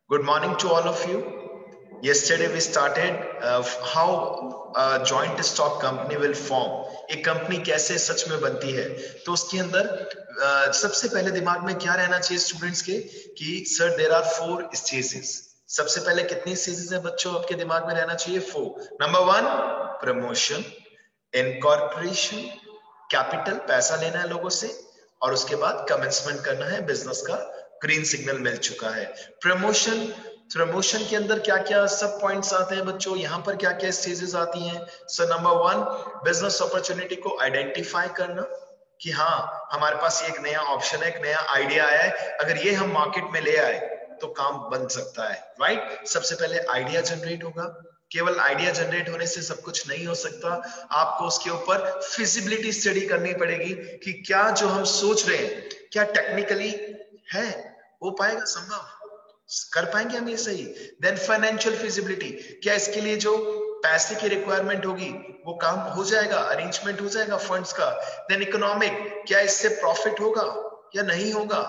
Good morning to all of you. Yesterday we started how a joint stock company will form. एक company कैसे सच में बनती है, तो उसके अंदर सबसे पहले दिमाग में क्या रहना चाहिए स्टूडेंट्स के कि सर देयर आर 4 स्टेजेस. सबसे पहले कितनी स्टेजेस है बच्चों आपके दिमाग में रहना चाहिए? 4. नंबर 1 प्रमोशन, इनकॉर्पोरेशन, कैपिटल पैसा लेना है लोगों से, और उसके बाद कमेंसमेंट करना है बिजनेस का. ग्रीन सिग्नल मिल चुका है. प्रमोशन के अंदर क्या क्या सब पॉइंट्स आते हैं बच्चों? यहाँ पर क्या क्या स्टेजेस आती हैं? सो नंबर 1 बिजनेस अपॉर्चुनिटी को आइडेंटिफाई करना कि हाँ हमारे पास एक नया ऑप्शन है, एक नया आइडिया आया है, अगर ये हम मार्केट में ले आए तो काम बन सकता है. राइट. सबसे पहले आइडिया जनरेट होगा. केवल आइडिया जनरेट होने से सब कुछ नहीं हो सकता. आपको उसके ऊपर फिजिबिलिटी स्टडी करनी पड़ेगी कि क्या जो हम सोच रहे हैं क्या टेक्निकली है, हो पाएगा, संभव कर पाएंगे हम ये सही. देन फाइनेंशियल फिजिबिलिटी, क्या इसके लिए जो पैसे की रिक्वायरमेंट होगी वो काम हो जाएगा, अरेंजमेंट हो जाएगा फंड्स का. देन इकोनॉमिक, क्या इससे प्रॉफिट होगा या नहीं होगा,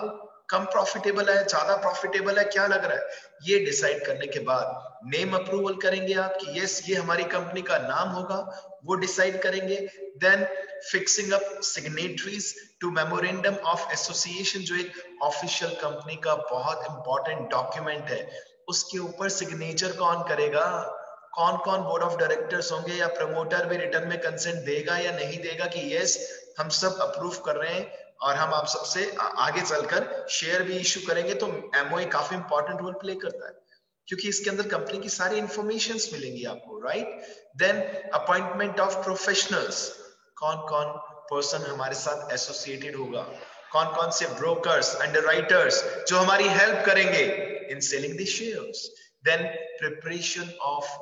कम प्रॉफिटेबल है, ज्यादा प्रॉफिटेबल है, क्या लग रहा है. ये डिसाइड करने के बाद नेम अप्रूवल करेंगे आप कि यस ये हमारी कंपनी का नाम होगा, वो डिसाइड करेंगे. Then fixing up signatories to memorandum of association, जो एक ऑफिशियल कंपनी का बहुत इंपॉर्टेंट डॉक्यूमेंट है, उसके ऊपर सिग्नेचर कौन करेगा, कौन कौन बोर्ड ऑफ डायरेक्टर्स होंगे, या प्रमोटर भी रिटर्न में कंसेंट देगा या नहीं देगा कि यस हम सब अप्रूव कर रहे हैं और हम आप सबसे आगे चलकर शेयर भी इशू करेंगे. तो एमओए काफी इंपॉर्टेंट रोल प्ले करता है क्योंकि इसके अंदर कंपनी की सारी इंफॉर्मेशंस मिलेंगी आपको. Right. Then appointment of professionals, कौन कौन पर्सन हमारे साथ एसोसिएटेड होगा, कौन कौन से ब्रोकर्स, अंडरराइटर्स जो हमारी हेल्प करेंगे in selling the shares. Then preparation of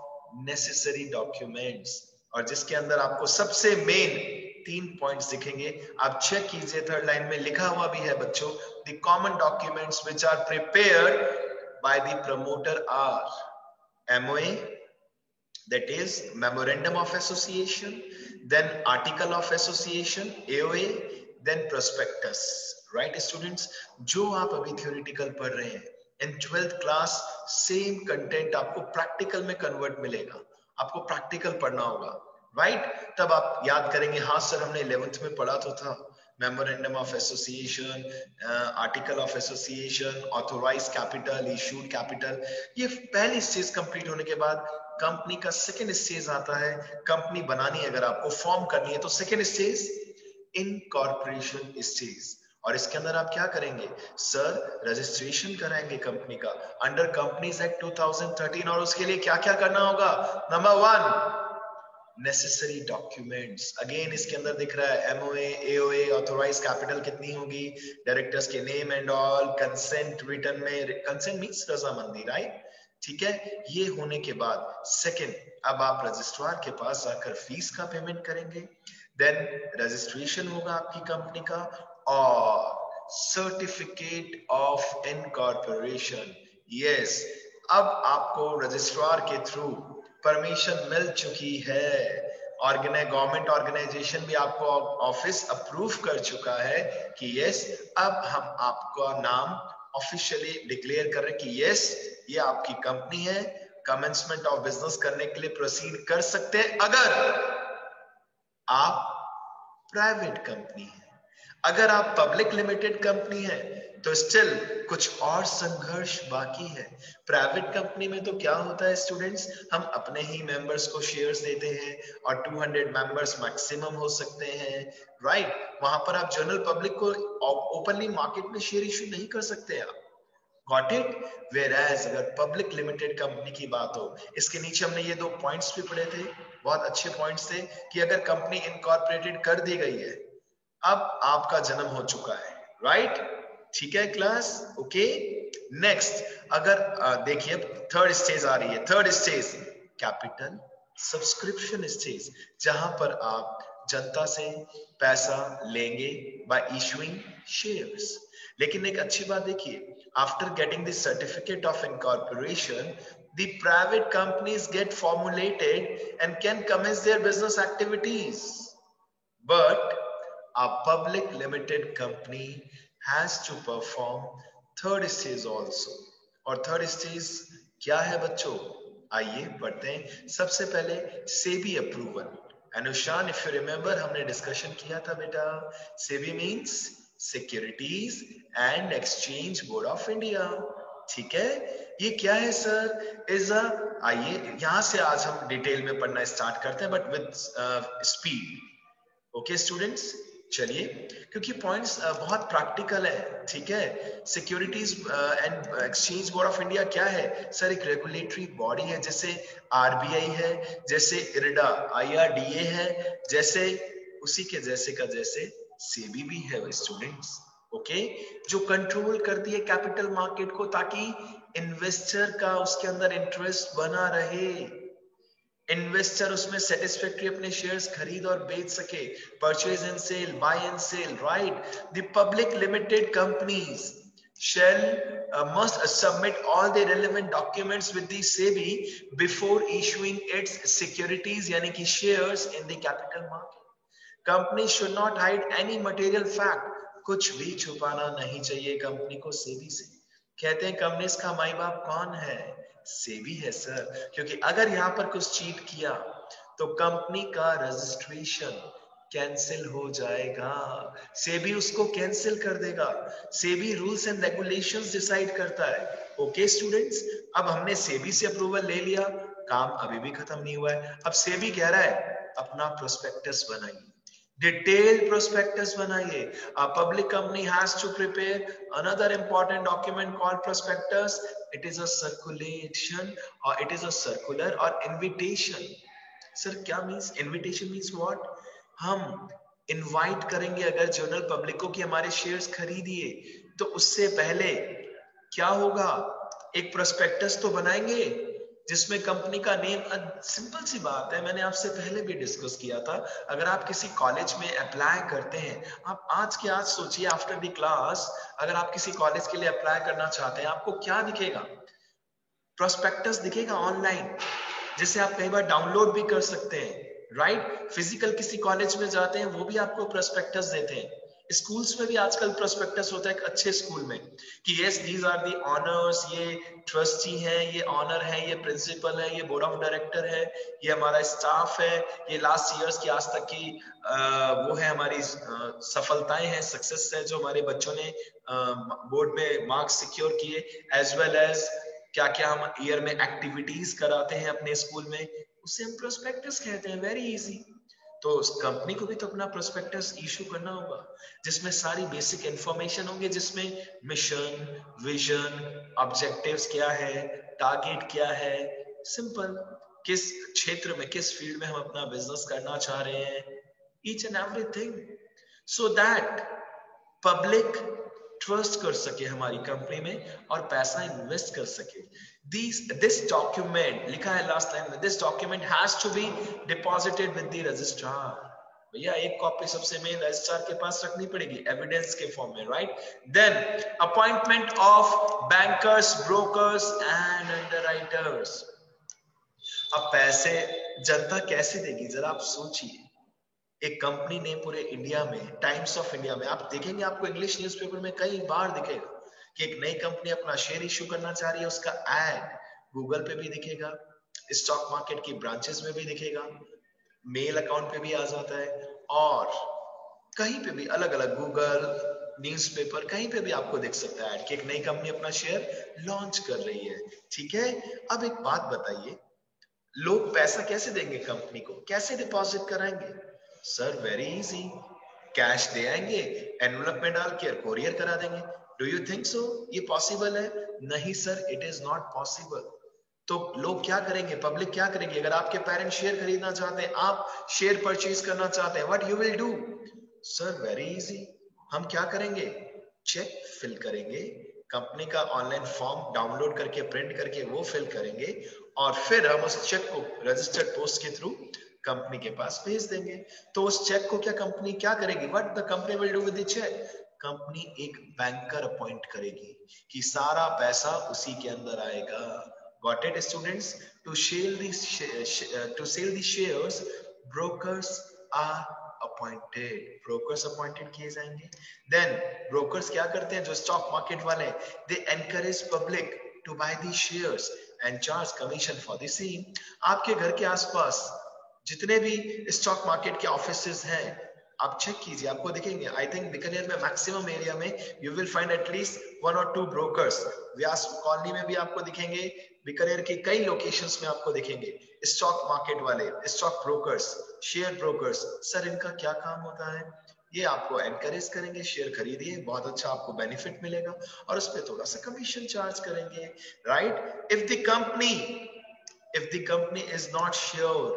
necessary documents, और जिसके अंदर आपको सबसे मेन 3 पॉइंट्स दिखेंगे, आप चेक कीजिए. थर्ड लाइन में लिखा हुआ भी है बच्चों, the common documents which are prepared by the promoter or MOA, that is memorandum of association, then article of association AOA, then prospectus. Right students, जो आप अभी theoretical पढ़ रहे हैं इन 12th क्लास, सेम कंटेंट आपको प्रैक्टिकल में convert मिलेगा. आपको प्रैक्टिकल पढ़ना होगा. राइट. तब आप याद करेंगे हाँ सर हमने 11th में पढ़ा तो था memorandum of association, article of association, authorise capital, issued capital. ये पहली स्टेज कंप्लीट होने के बाद कंपनी का सेकेंड स्टेज आता है. कंपनी बनानी है, अगर आपको फॉर्म करनी है तो सेकेंड स्टेज इनकॉर्पोरेशन स्टेज. और इसके अंदर आप क्या करेंगे सर? रजिस्ट्रेशन कराएंगे कंपनी का अंडर कंपनीज एक्ट 2013. और उसके लिए क्या क्या करना होगा? Number 1 necessary documents. अगेन इसके अंदर दिख रहा है एमओए, एओए, ऑथोराइज कैपिटल कितनी होगी, डायरेक्टर्स के name and all, consent return में, कंसेंट मींस रजामंदी. राइट. ठीक है. ये होने के बाद सेकंड, अब आप रजिस्ट्रार के पास जाकर फीस का पेमेंट करेंगे. देन रजिस्ट्रेशन होगा आपकी कंपनी का, और सर्टिफिकेट ऑफ इनकॉर्पोरेशन. यस, अब आपको रजिस्ट्रार के थ्रू परमिशन मिल चुकी है. गवर्नमेंट ऑर्गेनाइजेशन भी आपको ऑफिस अप्रूव कर चुका है कि यस अब हम आपका नाम ऑफिशियली डिक्लेयर कर रहे हैं कि यस ये आपकी कंपनी है, कमेंसमेंट ऑफ बिजनेस करने के लिए प्रोसीड कर सकते हैं. अगर आप प्राइवेट कंपनी है, अगर आप पब्लिक लिमिटेड कंपनी है तो स्टिल कुछ और संघर्ष बाकी है. प्राइवेट कंपनी में तो क्या होता है स्टूडेंट्स, हम अपने ही मेंबर्स को शेयर्स देते हैं और 200 मेंबर्स मैक्सिमम हो सकते हैं. राइट. वहां पर आप जनरल पब्लिक को ओपनली मार्केट में शेयर इशू नहीं कर सकते आप. Got it. वेयरएज अगर पब्लिक लिमिटेड कंपनी की बात हो, इसके नीचे हमने ये 2 पॉइंट्स भी पढ़े थे, बहुत अच्छे पॉइंट्स थे कि अगर कंपनी इनकॉर्पोरेटेड कर दी गई है, अब आपका जन्म हो चुका है. राइट. ठीक है क्लास. ओके. नेक्स्ट अगर देखिए थर्ड स्टेज आ रही है. Third stage capital subscription stage, जहां पर आप जनता से पैसा लेंगे बाय इशूइंग शेयर्स. लेकिन एक अच्छी बात देखिए, after getting the certificate of incorporation, the private companies get formulated and can commence their business activities, but a public limited company has to perform third stage also. और third stage क्या है बच्चों? आइए पढ़ते हैं। सबसे पहले SEBI approval. Anushan, if you remember, हमने डिस्कशन किया था बेटा, SEBI means securities and exchange board of India. ठीक है, ये क्या है सर? इज अ, आइए यहां से आज हम डिटेल में पढ़ना स्टार्ट करते हैं, but with speed. Okay students, चलिए, क्योंकि पॉइंट्स बहुत प्रैक्टिकल है। ठीक है, securities and exchange board of India क्या है सर? एक रेगुलेटरी बॉडी है, जैसे आरबीआई है, जैसे इरडा आईआरडीए है, जैसे उसी के जैसे का जैसे सेबी भी है स्टूडेंट्स। ओके, जो कंट्रोल करती है कैपिटल मार्केट को, ताकि इन्वेस्टर का उसके अंदर इंटरेस्ट बना रहे, इन्वेस्टर उसमें सेटिस्फैक्टरी अपने शेयर्स खरीद और बेच सके, purchase and sale, buy and sell, right? The public limited companies shall must submit all the relevant documents with the SEBI before issuing its securities यानी कि shares in the capital market. Company should not hide any material fact. कुछ भी छुपाना नहीं चाहिए company को सेबी से। कहते हैं कंपनीज का माई बाप कौन है? सेबी है सर, क्योंकि अगर यहां पर कुछ चीट किया तो कंपनी का रजिस्ट्रेशन कैंसिल हो जाएगा, सेबी उसको कैंसिल कर देगा। SEBI rules and regulations decide करता है। ओके स्टूडेंट्स, अब हमने सेबी से अप्रूवल ले लिया, काम अभी भी खत्म नहीं हुआ है। अब सेबी कह रहा है अपना प्रोस्पेक्टस बनाइए, डिटेल प्रोस्पेक्टस बनाइए। A public company has to prepare another important document called prospectus. It is a circulation or it is a circular or invitation. Sir क्या मीन्स इनविटेशन? Means what? हम इनवाइट करेंगे अगर general public को कि हमारे shares खरीदिए, तो उससे पहले क्या होगा? एक प्रोस्पेक्टस तो बनाएंगे जिसमें कंपनी का नेम। सिंपल सी बात है, मैंने आपसे पहले भी डिस्कस किया था। अगर आप किसी कॉलेज में अप्लाई करते हैं, आप आज के आज सोचिए, आफ्टर द क्लास अगर आप किसी कॉलेज के लिए अप्लाई करना चाहते हैं, आपको क्या दिखेगा? प्रोस्पेक्टस दिखेगा ऑनलाइन, जिसे आप कई बार डाउनलोड भी कर सकते हैं, राइट? फिजिकल किसी कॉलेज में जाते हैं, वो भी आपको प्रोस्पेक्टस देते हैं। स्कूल्स में भी आजकल प्रोस्पेक्टस होता है, एक अच्छे स्कूल में, कि yes these are the owners, ये ट्रस्टी है, ये ऑनर है, ये प्रिंसिपल है, ये बोर्ड ऑफ डायरेक्टर है, ये हमारा स्टाफ है, ये लास्ट ईयर्स की आज तक की वो है हमारी सफलताएं हैं, सक्सेस है जो हमारे बच्चों ने बोर्ड में मार्क्स सिक्योर किए, एज वेल एज क्या क्या हम ईयर में एक्टिविटीज कराते हैं अपने स्कूल में, उसे हम प्रोस्पेक्टस कहते हैं। Very easy. तो उस कंपनी को भी तो अपना प्रोस्पेक्टस इशू करना होगा, जिसमें सारी बेसिक इंफॉर्मेशन होंगे, जिसमें मिशन, विजन, ऑब्जेक्टिव्स क्या है, टारगेट क्या है, सिंपल, किस क्षेत्र में, किस फील्ड में हम अपना बिजनेस करना चाह रहे हैं, each and everything, so that public trust कर सके हमारी कंपनी में और पैसा इन्वेस्ट कर सके। दिस डॉक्यूमेंट लिखा है लास्ट लाइन में, this document has to be deposited with the registrar. भैया एक कॉपी सबसे मेन रजिस्ट्रार के पास रखनी पड़ेगी एविडेंस के फॉर्म में, right? Then appointment of bankers, brokers and underwriters. अब पैसे जनता कैसे देगी, जरा आप सोचिए। एक कंपनी ने पूरे इंडिया में, टाइम्स ऑफ इंडिया में आप देखेंगे, आपको इंग्लिश न्यूज़पेपर में कई बार दिखेगा कि एक नई कंपनी अपना शेयर इश्यू करना चाह रही है, उसका एड गूगल पे भी दिखेगा, स्टॉक मार्केट की ब्रांचेस में भी दिखेगा, मेल अकाउंट पे भी आ जाता है, और कहीं पे भी अलग अलग गूगल, न्यूज़पेपर, कहीं पे भी आपको दिख सकता है कि एक नई कंपनी अपना शेयर लॉन्च कर रही है। ठीक है, अब एक बात बताइए, लोग पैसा कैसे देंगे कंपनी को, कैसे डिपॉजिट कराएंगे? सर वेरी इजी, कैश दे आएंगे, एनवलप में डाल के कोरियर करा देंगे। डू यू थिंक सो ये पॉसिबल है? नहीं sir, it is not possible. तो लोग क्या करेंगे, पब्लिक क्या करेंगे? अगर आपके पेरेंट्स शेयर खरीदना चाहते हैं, आप शेयर परचेज करना चाहते हैं, what you will do? Sir very easy, हम क्या करेंगे? चेक फिल करेंगे, कंपनी का ऑनलाइन फॉर्म डाउनलोड करके प्रिंट करके वो फिल करेंगे, और फिर हम उस चेक को रजिस्टर्ड पोस्ट के थ्रू कंपनी के पास भेज देंगे। तो उस चेक को क्या कंपनी क्या करेगी? What the company will do with the cheque? Company एक बैंकर अपॉइंट करेगी कि सारा पैसा उसी के अंदर आएगा। Got it students? To sell the shares, brokers are appointed, brokers appointed किए जाएंगे। देन ब्रोकर्स क्या करते हैं? जो स्टॉक मार्केट वाले, they encourage public to buy these shares and charge commission for the same. आपके घर के आसपास जितने भी स्टॉक मार्केट के ऑफिसेज हैं, आप चेक कीजिए, आपको दिखेंगे। आई थिंक बीकानेर में मैक्सिमम एरिया में यू विल फाइंड एटलीस्ट 1 और 2 ब्रोकर्स। व्यास कॉलोनी में भी आपको दिखेंगे, बीकानेर के कई लोकेशंस में आपको दिखेंगे स्टॉक मार्केट वाले, stock brokers, share brokers. Sir इनका क्या काम होता है? ये आपको एनकरेज करेंगे, शेयर खरीदिए, बहुत अच्छा आपको बेनिफिट मिलेगा और उस पर थोड़ा सा कमीशन चार्ज करेंगे, right? If the company is not sure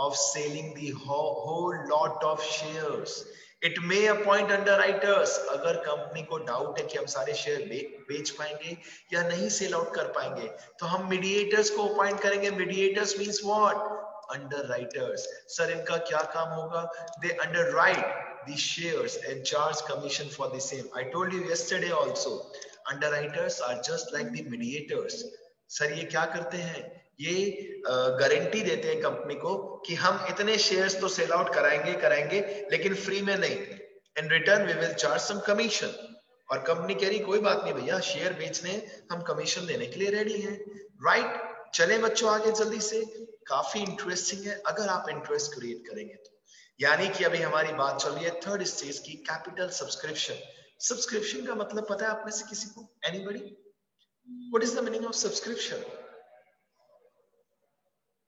of selling the whole lot of shares, it may appoint underwriters. अगर कंपनी को डाउट है कि हम सारे शेयर बेच पाएंगे या नहीं सेल आउट कर पाएंगे, तो हम मीडिएटर्स को अपॉइंट करेंगे। Mediators means what? Underwriters. Sir इनका क्या काम होगा? They underwrite the shares and charge commission for the same. I told you yesterday also, underwriters are just like the mediators. Sir ये क्या करते हैं? ये गारंटी देते हैं कंपनी को कि हम इतने शेयर्स तो सेल आउट कराएंगे लेकिन फ्री में नहीं, in return we will charge some commission. और कंपनी कह रही कोई बात नहीं भैया, शेयर बेचने हम कमीशन देने के लिए रेडी हैं, राइट? चले बच्चों आगे जल्दी से, काफी इंटरेस्टिंग है अगर आप इंटरेस्ट क्रिएट करेंगे तो। यानी कि अभी हमारी बात चल रही है थर्ड स्टेज की, कैपिटल सब्सक्रिप्शन। सब्सक्रिप्शन का मतलब पता है आप में से किसी को? Anybody? What is the meaning of subscription?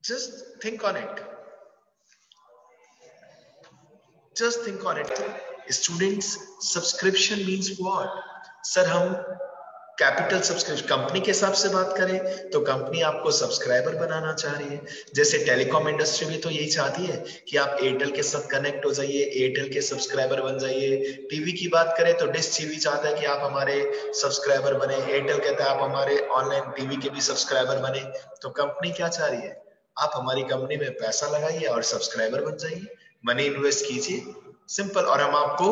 Just think on it. Just think on it. Students, subscription means what? Sir हम कैपिटल सब्सक्रिप्शन, कंपनी के हिसाब से बात करें तो कंपनी आपको सब्सक्राइबर बनाना चाह रही है। जैसे टेलीकॉम इंडस्ट्री भी तो यही चाहती है कि आप एयरटेल के साथ कनेक्ट हो जाइए, एयरटेल के सब्सक्राइबर बन जाइए। टीवी की बात करें तो डिश टीवी चाहता है कि आप हमारे सब्सक्राइबर बने, एयरटेल कहता है आप हमारे ऑनलाइन टीवी के भी सब्सक्राइबर बने। तो कंपनी क्या चाह रही है? आप हमारी कंपनी में पैसा लगाइए और सब्सक्राइबर बन जाइए, मनी इन्वेस्ट कीजिए, सिंपल, और हम आपको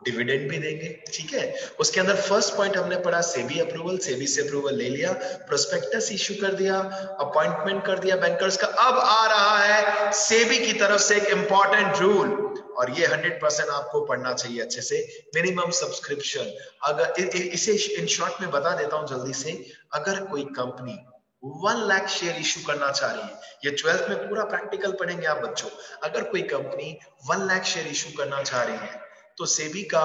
डिविडेंड भी देंगे, ठीक है? उसके अंदर फर्स्ट पॉइंट हमने पढ़ा सेबी अप्रूवल। सेबी से अप्रूवल ले लिया, प्रोस्पेक्टस इश्यू कर दिया, अपॉइंटमेंट कर दिया बैंकर्स का। अब आ रहा है सेबी की तरफ से एक इंपॉर्टेंट रूल, और ये 100% आपको पढ़ना चाहिए अच्छे से, मिनिमम सब्सक्रिप्शन। अगर इसे इन शॉर्ट में बता देता हूं जल्दी से, अगर कोई कंपनी 1 लाख शेयर इश्यू करना चाह रही है, ये 12th में पूरा प्रैक्टिकल पढ़ेंगे आप बच्चों। अगर कोई कंपनी 1 लाख शेयर इश्यू करना चाह रही है तो सेबी का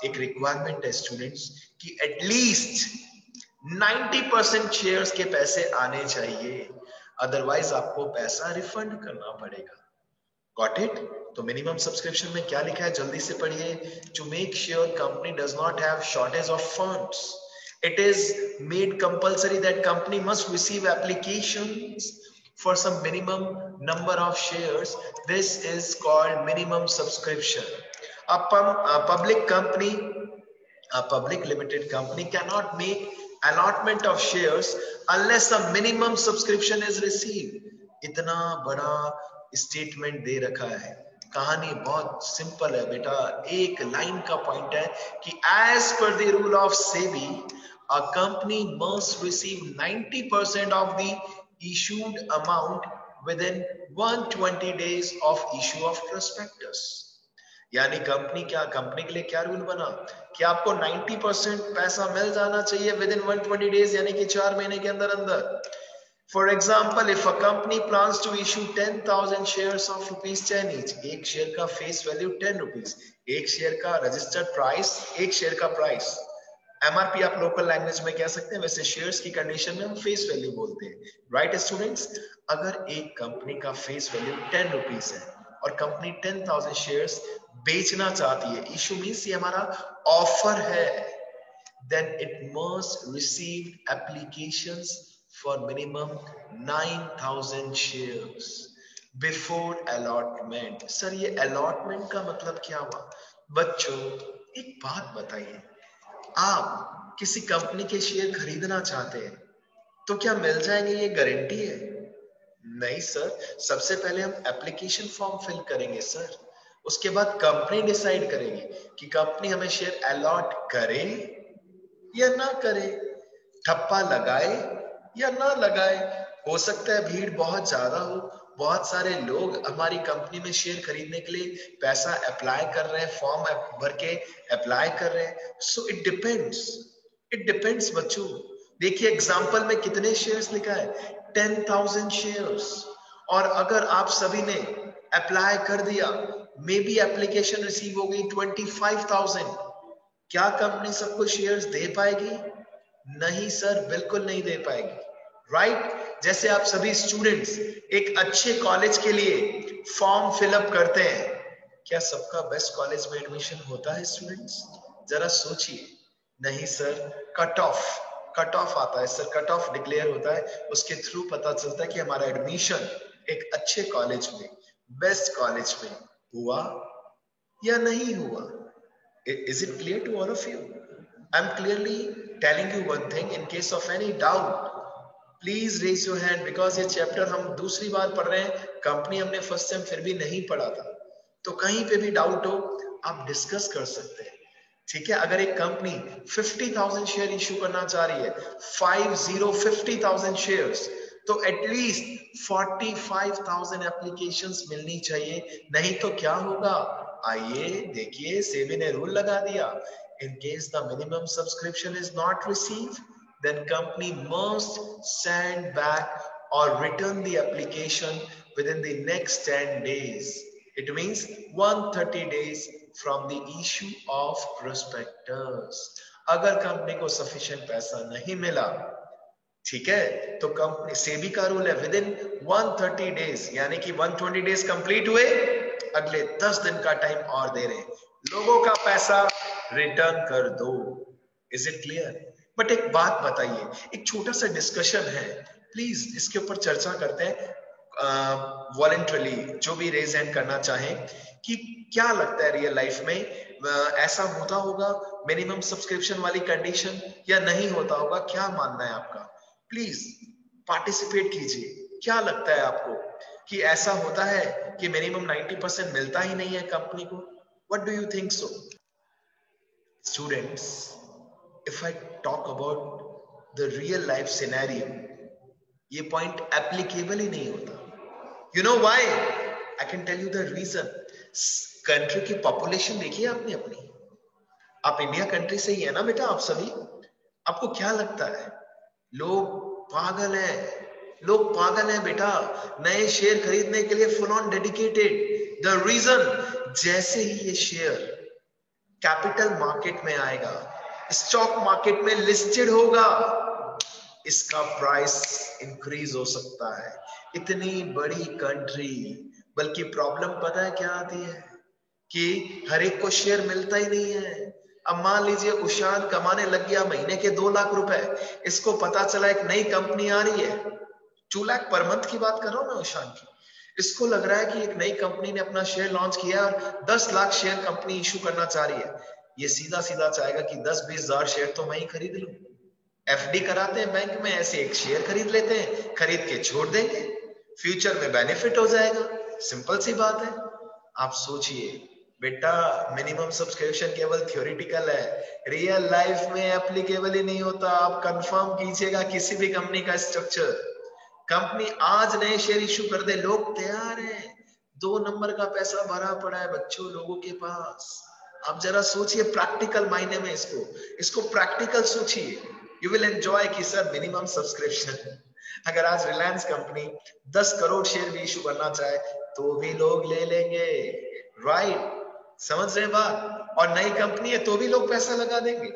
एक रिक्वायरमेंट है स्टूडेंट्स कि एटलीस्ट 90% शेयर्स के पैसे आने चाहिए, अदरवाइज आपको पैसा रिफंड करना पड़ेगा। Got it? तो मिनिमम सब्सक्रिप्शन में क्या लिखा है जल्दी से पढ़िए। To make sure company does not have shortage of funds, it is made compulsory that company must receive applications for some minimum number of shares. This is called minimum subscription. A public company, a public limited company cannot make allotment of shares unless a minimum subscription is received. इतना बड़ा statement दे रखा है। कहानी बहुत simple है बेटा, एक line का पॉइंट है कि as per the rule of SEBI, a company must receive 90% of the issued amount within 120 days of issue of prospectus. यानी कंपनी के लिए क्या रूल बना कि आपको 90% पैसा मिल जाना चाहिए विदिन 120 डेज, यानी कि 4 महीने के अंदर अंदर। For example, if a company plans to issue 10,000 shares of ₹10 each, एक शेयर का फेस वैल्यू 10 रुपीज, एक शेयर का रजिस्टर्ड प्राइस, एक शेयर का प्राइस, एमआरपी आप लोकल लैंग्वेज में कह सकते हैं, वैसे शेयर्स की कंडीशन में हम फेस वैल्यू बोलते हैं, राइट स्टूडेंट्स? अगर एक कंपनी का फेस वैल्यू 10 रुपीज है और कंपनी 10,000 शेयर्स बेचना चाहती है, इशू मींस ये हमारा ऑफर है, then it must receive applications for minimum 9,000 shares before allotment. Sir ये allotment का मतलब क्या हुआ? बच्चों एक बात बताइए, आप किसी कंपनी के शेयर खरीदना चाहते हैं तो क्या मिल जाएंगे, ये गारंटी है? नहीं सर, सबसे पहले हम एप्लीकेशन फॉर्म फिल करेंगे सर, उसके बाद कंपनी डिसाइड करेगी कि कंपनी हमें शेयर अलॉट करे या ना करे, ठप्पा लगाए या ना लगाए। हो सकता है भीड़ बहुत ज्यादा हो, बहुत सारे लोग हमारी कंपनी में शेयर खरीदने के लिए पैसा अप्लाई कर रहे हैं, फॉर्म भर के अप्लाई कर रहे हैं। सो इट डिपेंड्स बच्चों। देखिए एग्जाम्पल में कितने शेयर्स लिखा है, 10,000 शेयर्स। और अगर आप सभी ने अप्लाई कर दिया, मे बी एप्लीकेशन रिसीव हो गई 25,000, क्या कंपनी सबको शेयर्स दे पाएगी? नहीं सर, बिल्कुल नहीं दे पाएगी, राइट? जैसे आप सभी स्टूडेंट्स एक अच्छे कॉलेज के लिए फॉर्म फिलअप करते हैं, क्या सबका बेस्ट कॉलेज में एडमिशन होता है स्टूडेंट्स? जरा सोचिए। नहीं सर, कट ऑफ आता है सर, कट ऑफ डिक्लेयर होता है, उसके थ्रू पता चलता है कि हमारा एडमिशन एक अच्छे कॉलेज में, बेस्ट कॉलेज में हुआ या नहीं हुआ। Is it clear to all of you? I'm clearly telling you one thing. In case of any doubt, please raise your hand, because ये चैप्टर हम दूसरी बार पढ़ रहे हैं, कंपनी हमने फर्स्ट टाइम फिर भी नहीं पढ़ा था, तो कहीं पे भी डाउट हो आप डिस्कस कर सकते हैं, ठीक है? अगर एक कंपनी 50,000 शेयर इश्यू करना चाह रही है, 50,000 शेयर्स, तो एटलीस्ट 45,000 एप्लीकेशंस मिलनी चाहिए, नहीं तो क्या होगा? आइए देखिए, सेबी ने रूल लगा दिया, in case the minimum subscription is not received, then company must send back or return the application within the next 10 days. It means 130 days from the issue of prospectus. अगर कंपनी को sufficient पैसा नहीं मिला, ठीक है, तो company, SEBI का rule है विद इन 130 डेज, यानी कि 120 डेज कंप्लीट हुए, अगले 10 दिन का टाइम और दे रहे, लोगों का पैसा रिटर्न कर दो। Is it clear? बट एक बात बताइए, एक छोटा सा डिस्कशन है, प्लीज इसके ऊपर चर्चा करते हैं वॉलंटरली, जो भी रेज हैंड करना चाहे, कि क्या लगता है रियल लाइफ में ऐसा होता होगा मिनिमम सब्सक्रिप्शन वाली कंडीशन या नहीं होता होगा? क्या मानना है आपका? प्लीज पार्टिसिपेट कीजिए। क्या लगता है आपको कि ऐसा होता है कि मिनिमम 90% मिलता ही नहीं है कंपनी को? What do you think so students? If I talk about the real life scenario, ये पॉइंट एप्लीकेबल ही नहीं होता। You know why? I can tell you the reason. Country की पॉपुलेशन देखिए आपने अपनी, आप इंडिया कंट्री से ही है ना बेटा, आप सभी, आपको क्या लगता है लोग पागल हैं बेटा, नए शेयर खरीदने के लिए full on dedicated. The reason, जैसे ही ये शेयर कैपिटल मार्केट में आएगा, स्टॉक मार्केट में लिस्टेड होगा, इसका प्राइस इंक्रीज हो सकता है। इतनी बड़ी कंट्री, बल्कि प्रॉब्लम पता है क्या आती है कि हर एक को शेयर मिलता ही नहीं है। अब मान लीजिए उशान कमाने लग गया महीने के 2 लाख रुपए, इसको पता चला एक नई कंपनी आ रही है, 2 लाख पर मंथ की बात कर रहा हूं मैं उशान की, इसको लग रहा है कि एक नई कंपनी ने अपना शेयर लॉन्च किया और 10 लाख शेयर कंपनी इशू करना चाह रही है। ये सीधा चाहेगा कि 10-20 हजार शेयर तो मैं ही खरीद लूं। एफडी कराते हैं बैंक में, ऐसे एक शेयर खरीद लेते हैं, खरीद के छोड़ देंगे, फ्यूचर में बेनिफिट हो जाएगा। सिंपल सी बात है। आप सोचिए बेटा, मिनिमम सब्सक्रिप्शन केवल थ्योरेटिकल है, रियल लाइफ में एप्लीकेबल ही नहीं होता। आप कंफर्म कीजिएगा किसी भी कंपनी का स्ट्रक्चर, कंपनी आज नए शेयर इश्यू कर दे, लोग तैयार हैं, 2 नंबर का पैसा भरा पड़ा है बच्चों लोगों के पास। आप जरा सोचिए प्रैक्टिकल मायने में, इसको प्रैक्टिकल सोचिए, यू विल एंजॉय कि सर मिनिमम सब्सक्रिप्शन। अगर आज रिलायंस कंपनी 10 करोड़ शेयर भी इशू करना चाहे तो भी लोग ले लेंगे, राइट? समझ रहे बात? और नई कंपनी है तो भी लोग पैसा लगा देंगे।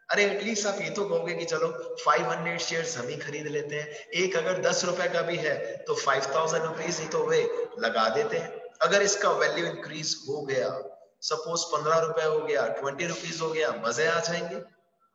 अरे एटलीस्ट आप ये तो कहोगे कि चलो 500 शेयर्स हम ही खरीद लेते हैं, एक अगर 10 रुपए का भी है तो 5,000 रुपीज ही तो वे लगा देते हैं। अगर इसका वैल्यू इंक्रीज हो गया, सपोज 15 रुपए हो गया, 20 रुपीज हो गया, मजे आ जाएंगे।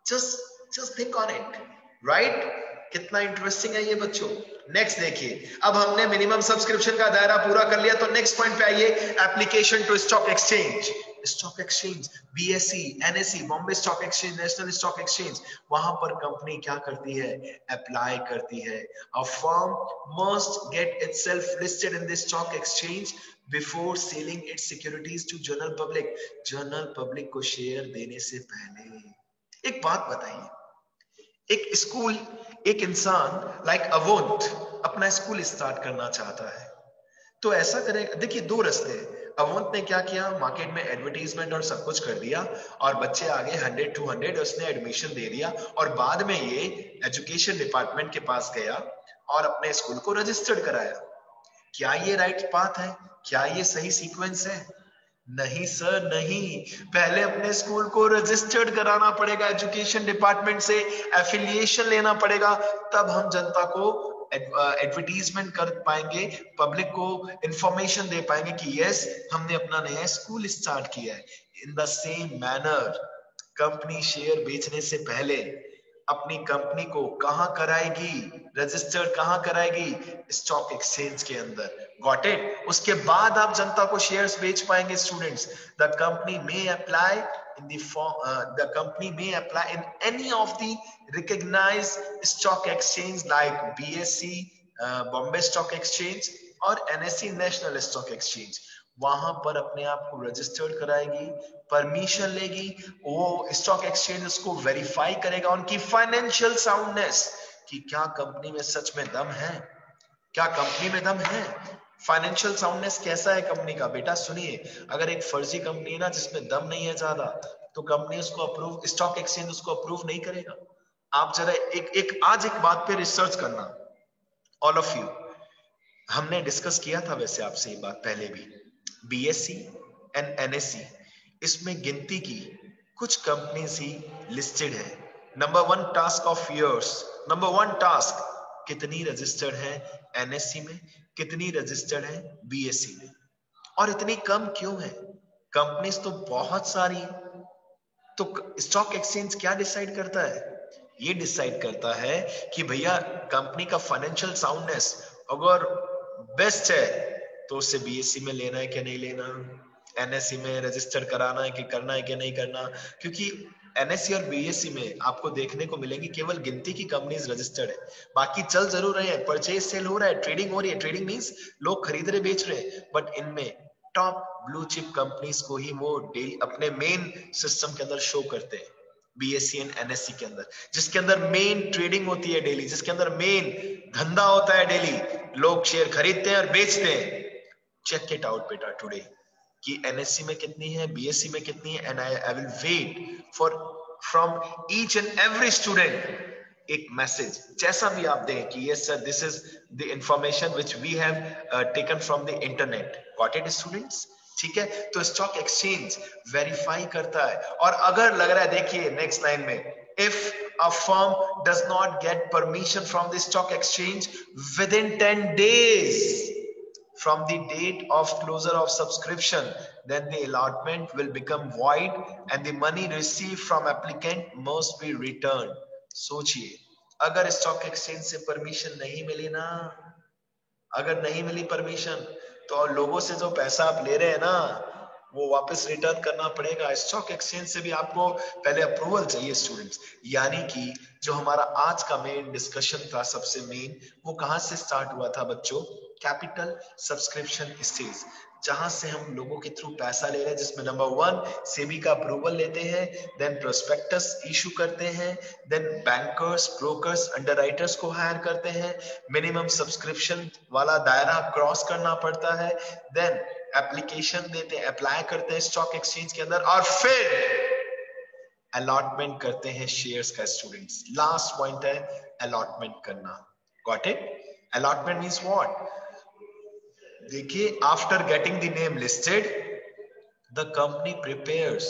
Just think on it, right? कितना इंटरेस्टिंग है ये बच्चों। नेक्स्ट देखिए, अब हमने मिनिमम सब्सक्रिप्शन का दायरा पूरा कर लिया, तो नेक्स्ट पॉइंट पे आइए, application to stock exchange. Stock exchange, BSE, NSE, Bombay stock exchange, national stock exchange, वहां पर कंपनी क्या करती है? अप्लाई करती है। A firm must get itself listed in the stock exchange before selling its securities to general public. General public को share देने से पहले एक बात बताइए, एक स्कूल, एक इंसान लाइक अवंत अपना स्कूल स्टार्ट करना चाहता है, तो ऐसा करेगा। देखिए 2 रास्ते हैं, अवंत ने क्या किया, मार्केट में एडवर्टीजमेंट और सब कुछ कर दिया और बच्चे आगे 100-200 उसने एडमिशन दे दिया और बाद में ये एजुकेशन डिपार्टमेंट के पास गया और अपने स्कूल को रजिस्टर्ड कराया। क्या ये राइट पाथ है? क्या ये सही सीक्वेंस है? नहीं सर, नहीं। पहले अपने स्कूल को रजिस्टर्ड कराना पड़ेगा एजुकेशन डिपार्टमेंट से, एफिलिएशन लेना पड़ेगा, तब हम जनता को एडवर्टीजमेंट कर पाएंगे, पब्लिक को इंफॉर्मेशन दे पाएंगे कि यस, हमने अपना नया स्कूल स्टार्ट किया है। In the same manner company share बेचने से पहले अपनी कंपनी को कहां कराएगी, रजिस्टर्ड कहां कराएगी? स्टॉक एक्सचेंज के अंदर। Got it? उसके बाद आप जनता को शेयर्स बेच पाएंगे students. The company may apply in the form the company may apply in any of the recognized stock exchange like BSE, Bombay Stock Exchange और NSE National Stock Exchange। वहां पर अपने आप को रजिस्टर्ड कराएगी, परमिशन लेगी, वो स्टॉक एक्सचेंज उसको वेरीफाई करेगा उनकी फाइनेंशियल साउंडनेस कि क्या कंपनी में सच में दम है, क्या कंपनी में दम है। फाइनेंशियल साउंडनेस कैसा है कंपनी का? बेटा सुनिए, अगर एक फर्जी कंपनी है ना जिसमें दम नहीं है ज्यादा, तो कंपनी उसको अप्रूव, स्टॉक एक्सचेंज उसको अप्रूव नहीं करेगा। आप जरा आज एक बात पे रिसर्च करना, ऑल ऑफ यू। हमने डिस्कस किया था वैसे आपसे ये बात पहले भी, बीएससी एंड एनएससी, इसमें गिनती की कुछ कंपनीज ही लिस्टेड है। Number 1 task of yours, number 1 task, कितनी रजिस्टर्ड है एनएससी में, कितनी रजिस्टर्ड है बीएससी में, और इतनी कम क्यों है? कंपनीज तो बहुत सारी। तो स्टॉक एक्सचेंज क्या डिसाइड करता है? ये डिसाइड करता है कि भैया कंपनी का फाइनेंशियल साउंडनेस अगर बेस्ट है तो उसे बीएससी में लेना है कि नहीं लेना, एनएससी में रजिस्टर कराना है कि करना है कि नहीं करना। क्योंकि एनएससी और बीएससी में आपको देखने को मिलेंगी केवल गिनती की कंपनीज रजिस्टर्ड है, बाकी चल जरूर रहे हैं, परचेज सेल हो रहा है, ट्रेडिंग हो रही है। ट्रेडिंग मींस लोग खरीद रहे बेच रहे हैं, बट इनमें टॉप ब्लू चिप कंपनीज को ही वो डेली अपने मेन सिस्टम के अंदर शो करते हैं, बीएससी एंड एनएससी के अंदर, जिसके अंदर मेन ट्रेडिंग होती है डेली, जिसके अंदर मेन धंधा होता है डेली, लोग शेयर खरीदते हैं और बेचते हैं। चेक इट आउट बेटा टुडे कि एनएससी में कितनी है, बीएससी में कितनी है, and I will wait for from each and every student एक मैसेज, जैसा भी आप दें कि yes sir, this is the information which we have taken from the internet. Got it students? ठीक है, तो स्टॉक एक्सचेंज वेरीफाई करता है। और अगर लग रहा है, देखिए नेक्स्ट लाइन में, if a firm does not get permission from the stock exchange within 10 days from the date of closure of subscription, then the allotment will become void and the money received from applicant must be returned। सोचिए, अगर stock exchange से permission नहीं मिली ना, अगर नहीं मिली permission, तो लोगों से जो पैसा आप ले रहे हैं ना, वो वापस रिटर्न करना पड़ेगा। स्टॉक एक्सचेंज से भी आपको पहले अप्रूवल चाहिए स्टूडेंट्स। यानी कि जो हमारा आज का मेन डिस्कशन था, सबसे मेन, वो कहां से स्टार्ट हुआ था बच्चों? कैपिटल सब्सक्रिप्शन स्टेज, जहां से हम लोगों के थ्रू पैसा ले रहे हैं, जिसमें नंबर 1 सेबी का अप्रूवल लेते हैं, देन प्रोस्पेक्टस इशू करते हैं, देन बैंकर्स, ब्रोकर्स, अंडरराइटर्स को हायर करते हैं, मिनिमम सब्सक्रिप्शन वाला दायरा क्रॉस करना पड़ता है, देन एप्लीकेशन देते हैं, अप्लाई करते हैं स्टॉक एक्सचेंज के अंदर, और फिर अलॉटमेंट करते हैं शेयर्स का। स्टूडेंट्स, लास्ट पॉइंट है अलॉटमेंट करना। Got it? Allotment means what? देखिए, after getting the name listed, the company prepares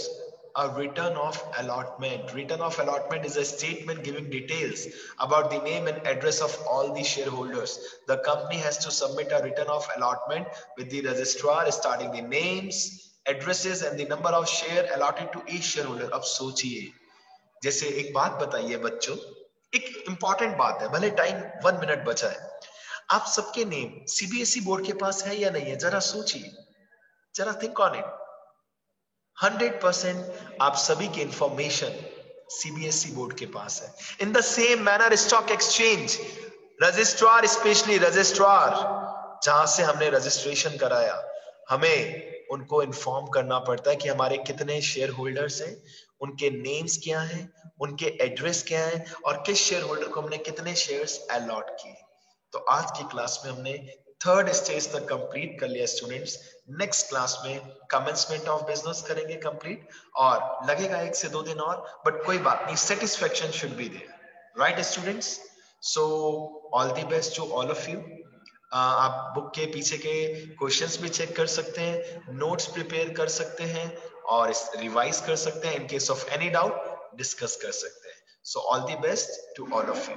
a return of allotment। Return of allotment is a statement giving details about the name and address of all the shareholders। The company has to submit a return of allotment with the registrar starting the names, addresses and the number of share allotted to each shareholder। अब सोचिए, जैसे एक बात बताइए बच्चों, एक important बात है, भले टाइम 1 मिनट बचा है, आप सबके नेम सीबीएसई बोर्ड के पास है या नहीं है? जरा सोचिए, जरा थिंक ऑन इट। 100% आप सभी की इंफॉर्मेशन सीबीएसई बोर्ड के पास है। In the same manner stock exchange registrar, specially registrar जहां से हमने रजिस्ट्रेशन कराया, हमें उनको इन्फॉर्म करना पड़ता है कि हमारे कितने शेयर होल्डर्स हैं, उनके नेम्स क्या हैं, उनके एड्रेस क्या है, और किस शेयर होल्डर को हमने कितने शेयर्स अलॉट किए। तो आज की क्लास में हमने थर्ड स्टेज तक कंप्लीट कर लिया स्टूडेंट्स। नेक्स्ट क्लास में कमेंसमेंट ऑफ बिजनेस करेंगे कंप्लीट, और लगेगा 1 से 2 दिन और, बट कोई बात नहीं, satisfaction should be there, right students? So all the best to all of you. आप बुक के पीछे के क्वेश्चंस भी चेक कर सकते हैं, नोट्स प्रिपेयर कर सकते हैं, और रिवाइज कर सकते हैं। In case of any doubt discuss कर सकते हैं। So all the best to all of you.